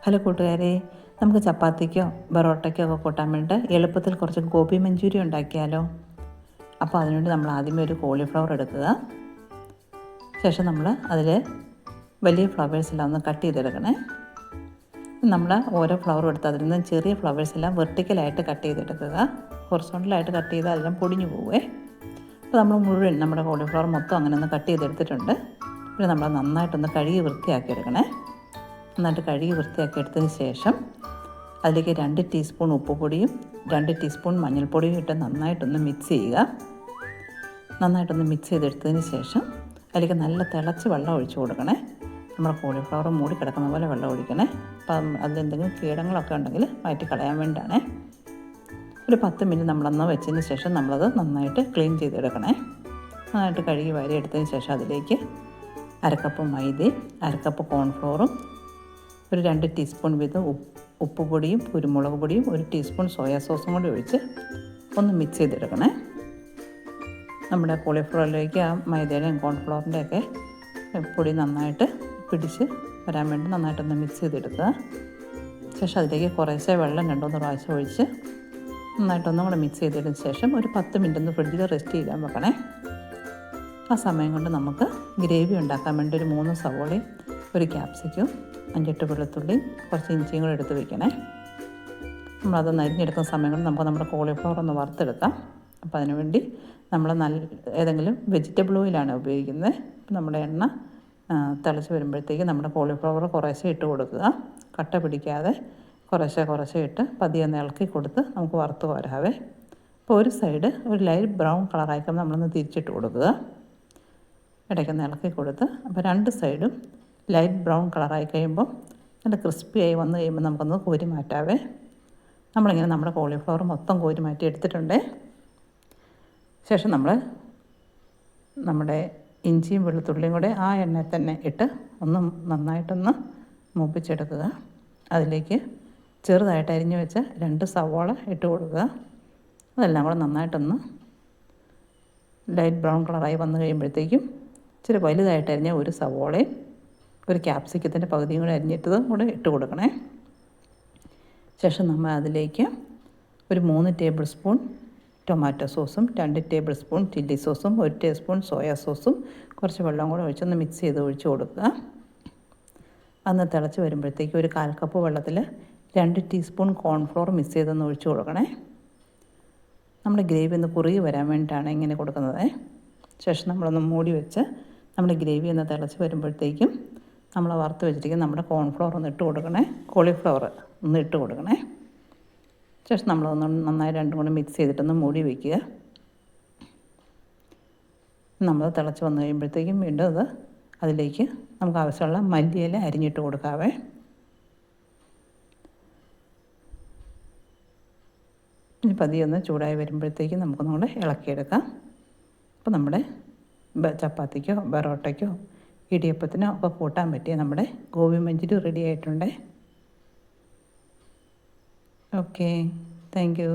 Hello കൂട്ടുകാരെ, നമുക്ക് ചപ്പാത്തിക്കോ പൊറോട്ടയ്ക്കോ ഒക്കെ കൂട്ടാൻ വേണ്ടി എളുപ്പത്തിൽ കുറച്ച് ഗോബി മഞ്ചൂരിയൻ ഉണ്ടാക്കിയാലോ. അപ്പോൾ അതിനുവേണ്ടി നമ്മൾ ആദ്യമേ ഒരു കോളിഫ്ലവർ എടുക്കുക. ശേഷം നമ്മൾ അതിൽ വലിയ ഫ്ലവേഴ്സെല്ലാം ഒന്ന് കട്ട് ചെയ്തെടുക്കണേ. നമ്മൾ ഓരോ ഫ്ലവറും എടുത്ത് അതിൽ നിന്ന് ചെറിയ ഫ്ലവേഴ്സെല്ലാം വെർട്ടിക്കലായിട്ട് കട്ട് ചെയ്തെടുക്കുക. ഹൊറിസോണ്ടലായിട്ട് കട്ട് ചെയ്താൽ അതെല്ലാം പൊടിഞ്ഞു പോവേ. അപ്പോൾ നമ്മൾ മുഴുവൻ നമ്മുടെ കോളിഫ്ലവർ മൊത്തം അങ്ങനെ ഒന്ന് കട്ട് ചെയ്തെടുത്തിട്ടുണ്ട്. പിന്നെ നമ്മൾ നന്നായിട്ടൊന്ന് കഴുകി വൃത്തിയാക്കി എടുക്കണേ. നന്നായിട്ട് കഴുകി വൃത്തിയാക്കി എടുത്തതിന് ശേഷം അതിലേക്ക് 2 ടീസ്പൂൺ ഉപ്പുപൊടിയും 2 ടീസ്പൂൺ മഞ്ഞൾപ്പൊടിയും ഇട്ട് നന്നായിട്ടൊന്ന് മിക്സ് ചെയ്യുക. നന്നായിട്ടൊന്ന് മിക്സ് ചെയ്തെടുത്തതിന് ശേഷം അതിലേക്ക് നല്ല തിളച്ച് വെള്ളം ഒഴിച്ചു കൊടുക്കണേ. നമ്മുടെ കോളിഫ്ലവർ മൂടി കിടക്കുന്ന പോലെ വെള്ളം ഒഴിക്കണേ. അപ്പം അതിലെന്തെങ്കിലും കീടങ്ങളൊക്കെ ഉണ്ടെങ്കിൽ മാറ്റി കളയാൻ വേണ്ടിയാണ്. ഒരു 10 മിനിറ്റ് നമ്മളൊന്ന് വെച്ചതിന് ശേഷം നമ്മളത് നന്നായിട്ട് ക്ലീൻ ചെയ്തെടുക്കണേ. നന്നായിട്ട് കഴുകി വാരി എടുത്തതിന് ശേഷം അതിലേക്ക് 1/2 കപ്പ് മൈദയും 1/2 കപ്പ് കോൺഫ്ലോറും ഒരു 2 ടീസ്പൂൺ വീതം ഉപ്പുപൊടിയും കുരുമുളക് പൊടിയും 1 ടീസ്പൂൺ സോയാ സോസും കൂടി ഒഴിച്ച് ഒന്ന് മിക്സ് ചെയ്തെടുക്കണേ. നമ്മുടെ കോളിഫ്ലവറിലേക്ക് ആ മൈദയുടെയും കോൺഫ്ലവറിൻ്റെയൊക്കെ പൊടി നന്നായിട്ട് പിടിച്ച് വരാൻ വേണ്ടി നന്നായിട്ടൊന്ന് മിക്സ് ചെയ്തെടുക്കുക. ശേഷം അതിലേക്ക് കുറേശ്ശെ വെള്ളം 2-3 പ്രാവശ്യം ഒഴിച്ച് നന്നായിട്ടൊന്നും കൂടെ മിക്സ് ചെയ്തതിന് ശേഷം ഒരു 10 മിനിറ്റ് ഒന്ന് ഫ്രിഡ്ജിൽ റെസ്റ്റ് ചെയ്യാൻ വെക്കണേ. ആ സമയം കൊണ്ട് നമുക്ക് ഗ്രേവി ഉണ്ടാക്കാൻ വേണ്ടി ഒരു 3 സവോളയും 1 ക്യാപ്സിക്കും 5-8 വെളുത്തുള്ളി കുറച്ച് ഇഞ്ചിയും കൂടെ എടുത്ത് വയ്ക്കണേ. നമ്മളത് അരിഞ്ഞെടുക്കുന്ന സമയം കൊണ്ട് നമുക്ക് നമ്മുടെ കോളിഫ്ലവർ ഒന്ന് വറുത്തെടുക്കാം. അപ്പോൾ അതിനുവേണ്ടി നമ്മൾ ഏതെങ്കിലും വെജിറ്റബിൾ ഓയിലാണ് ഉപയോഗിക്കുന്നത്. നമ്മുടെ എണ്ണ തിളച്ച് വരുമ്പോഴത്തേക്ക് നമ്മുടെ കോളിഫ്ലവർ കുറേശ്ശെ ഇട്ട് കൊടുക്കുക. കട്ട പിടിക്കാതെ കുറേശ്ശെ ഇട്ട് പതിയെ ഒന്ന് ഇളക്കി കൊടുത്ത് നമുക്ക് വറുത്ത് കോരാവേ. അപ്പോൾ ഒരു സൈഡ് ഒരു ലൈറ്റ് ബ്രൗൺ കളറായിക്കുമ്പോൾ നമ്മളൊന്ന് തിരിച്ചിട്ട് കൊടുക്കുക. ഇടയ്ക്കൊന്ന് ഇളക്കി കൊടുത്ത് അപ്പോൾ 2 സൈഡും ലൈറ്റ് ബ്രൗൺ കളറായി കഴിയുമ്പോൾ നല്ല ക്രിസ്പിയായി വന്നു കഴിയുമ്പോൾ നമുക്കൊന്ന് കോരി മാറ്റാവേ. നമ്മളിങ്ങനെ നമ്മുടെ കോളിഫ്ലവർ മൊത്തം കോരി മാറ്റി എടുത്തിട്ടുണ്ട്. ശേഷം നമ്മൾ നമ്മുടെ ഇഞ്ചിയും വെളുത്തുള്ളിയും കൂടെ ആ എണ്ണയിൽ തന്നെ ഇട്ട് ഒന്ന് നന്നായിട്ടൊന്ന് മൂപ്പിച്ചെടുക്കുക. അതിലേക്ക് ചെറുതായിട്ട് അരിഞ്ഞു വെച്ച 2 സവാള ഇട്ട് കൊടുക്കുക. അതെല്ലാം കൂടെ നന്നായിട്ടൊന്ന് ലൈറ്റ് ബ്രൗൺ കളറായി വന്നു കഴിയുമ്പോഴത്തേക്കും ഇച്ചിരി വലുതായിട്ട് അരിഞ്ഞ 1 സവാളയും 1 ക്യാപ്സിക്കത്തിൻ്റെ പകുതിയും കൂടെ അരിഞ്ഞിട്ടതും കൂടെ ഇട്ട് കൊടുക്കണേ. ശേഷം നമ്മൾ അതിലേക്ക് ഒരു 3 ടേബിൾ സ്പൂൺ ടൊമാറ്റോ സോസും 2 ടേബിൾ സ്പൂൺ ചില്ലി സോസും 1 ടീസ്പൂൺ സോയാ സോസും കുറച്ച് വെള്ളം കൂടെ ഒഴിച്ചൊന്ന് മിക്സ് ചെയ്ത് ഒഴിച്ച് കൊടുക്കുക. അന്ന് തിളച്ച് വരുമ്പോഴത്തേക്ക് ഒരു 1/4 കപ്പ് വെള്ളത്തിൽ 2 ടീസ്പൂൺ കോൺഫ്ലോർ മിക്സ് ചെയ്തൊന്ന് ഒഴിച്ച് കൊടുക്കണേ. നമ്മുടെ ഗ്രേവി ഒന്ന് കുറുകി വരാൻ വേണ്ടിയിട്ടാണ് ഇങ്ങനെ കൊടുക്കുന്നത്. ശേഷം നമ്മളൊന്ന് മൂടി വെച്ച് നമ്മുടെ ഗ്രേവി ഒന്ന് തിളച്ച് വരുമ്പോഴത്തേക്കും നമ്മൾ വറുത്ത് വെച്ചിരിക്കുന്ന നമ്മുടെ കോൺഫ്ലവർ ഒന്ന് ഇട്ട് കൊടുക്കണേ. കോളിഫ്ലവർ ഒന്ന് ഇട്ട് കൊടുക്കണേ. ശേഷം നമ്മളൊന്ന് നന്നായി 2 കൂടെ മിക്സ് ചെയ്തിട്ടൊന്ന് മൂടി വയ്ക്കുക. നമ്മൾ തിളച്ച് വന്നു കഴിയുമ്പോഴത്തേക്കും വീണ്ടും അതിലേക്ക് നമുക്ക് ആവശ്യമുള്ള മല്ലിയില അരിഞ്ഞിട്ട് കൊടുക്കാവേ. ഇനി പതിയൊന്ന് ചൂടായി വരുമ്പോഴത്തേക്കും നമുക്കൊന്നുകൂടെ ഇളക്കിയെടുക്കാം. അപ്പോൾ നമ്മുടെ ചപ്പാത്തിക്കോ പൊറോട്ടയ്ക്കോ ഇടിയപ്പത്തിനോ ഒക്കെ കൂട്ടാൻ പറ്റിയ നമ്മുടെ ഗോബി മഞ്ചൂരി റെഡി ആയിട്ടുണ്ട്. Okay, thank you.